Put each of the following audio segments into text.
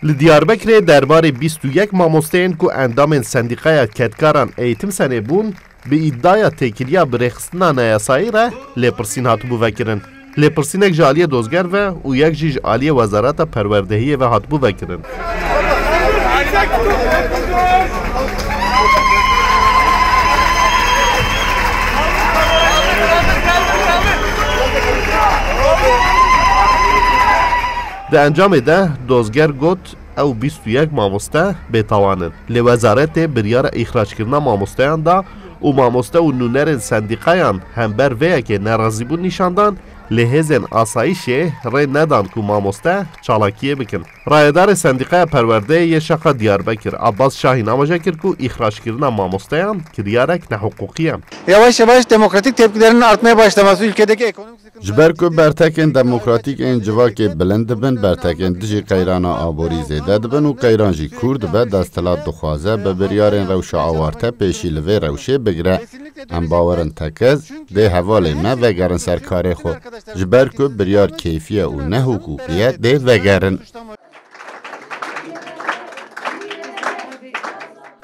Li Diyarbekirê derbarê 21 mamosteyên ku endamên Sendîqaya Ketkaran Eğitim Senê bûn, bi îddiaya têkiliya birêxistina neyasayî re lêpirsîn hatibû vekirin. Lêpirsînek ji aliyê dozger ve û yek jî ji aliyê Wezareta Perwerdehiyê ve hatibû vekirin. Di encamê de dozger got ew 21 mamoste bêtawanin. Lê Wezaretê biryara îxraçkirina mamosteyan da û mamoste û nûnerên sendîqayan hember vê yekê nerazîbûn nîşandan, lê hêzên asayîşê rê nedan ku mamoste çalakiyê bikin. Rayedarê Sendîqaya Perwerdeyê yê Şeqa Diyarbekir Abbas Şahîn amaja kir ku îxraçkirina mamosteyan kiryarek nehuquqî ye. Yavaş yavaş demokratik tepkilerin artmaya başlaması ülkedeki ekonomik sıkıntılar... Ji ber ku bertekên demokratîk ên civakê bilind dibin, bertekên dijî qeyrana aborî zêde dibin û qeyran jî kûr dibe, desthilat dixwaze bi biryarên rewşa awarte pêşî li vê rewşê bigire. Em bawerin tekez dê hevalê me vegerin ser karê xwe. Ji ber ku biryar keyfiye û nehuquqî ye dê vegerin.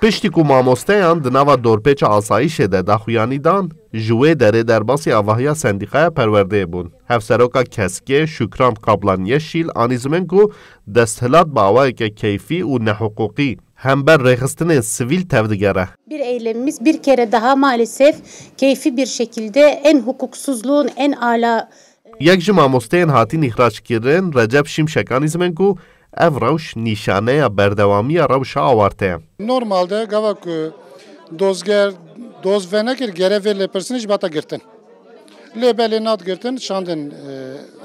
Piştî ku mamosteyan di nava dorpêça asayîşê de daxuyanî dan, ji wê derê derbasî avahiya Sendîqaya Perwerdeyê bûn. Hevseroka Keskê Şükran Kablan Şîl anî zimin ku desthilat bi awayeke keyfî û nehuquqî hember rêxistinên sivîl tevdigere. Bir eylemimiz bir kere daha maalesef keyfi bir şekilde en hukuksuzluğun en âlâ... Yek ji mamosteyên hatîn îxraçkirin Recep Şimşek anî zimin ku ev rewş nîşaneya berdewamiya rewşa awarte ye. Normalde gava ku dozger doz venekir gerevê lêpirsînê ji bata girtin. Lê belê nat girtin şandin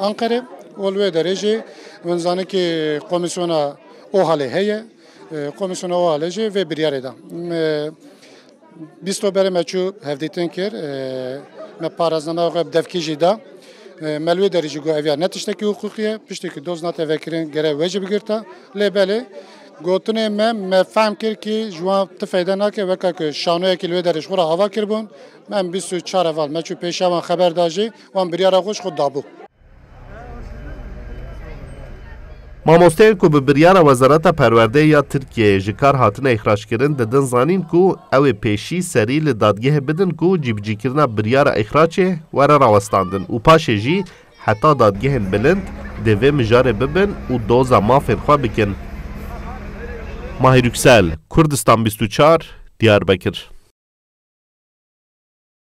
Ankarê ol wê derê jî min zanî ki komisyona o halê heye. Komisyona o halê jî vê biryarê da. Bîstoberê me çû hevdîtin kir, me parazname xwe bi devkî jî da. Melwê derê jî got ev ne tiştekî huquqî ye, piştekî doz nate vekirin gerev wê jî bigirta. Lê belê gotinê me fehm kir ki ji wan ti feyda nake weka ku şanoyekî li wê derê ji xwe re hava kirbûn. Em 24 heval me çû pêşa wan xeber da jî wan biryara xwe ji xwe dabû. Mamosteyên ku bi biryara Wezareta Perwerdeyê ya Tirkiyeyê ji kar hatine îxraçkirin didin zanîn ku ew ê pêşî serî li dadgehê bidin ku cîbicîkirina biryara îxraçê were rawestandin û paşê jî heta dadgehên bilind dê vê mijarê bibin û doza mafên xwe bikin. Mahir Yüksel, Kurdistan 24, Diyarbekir.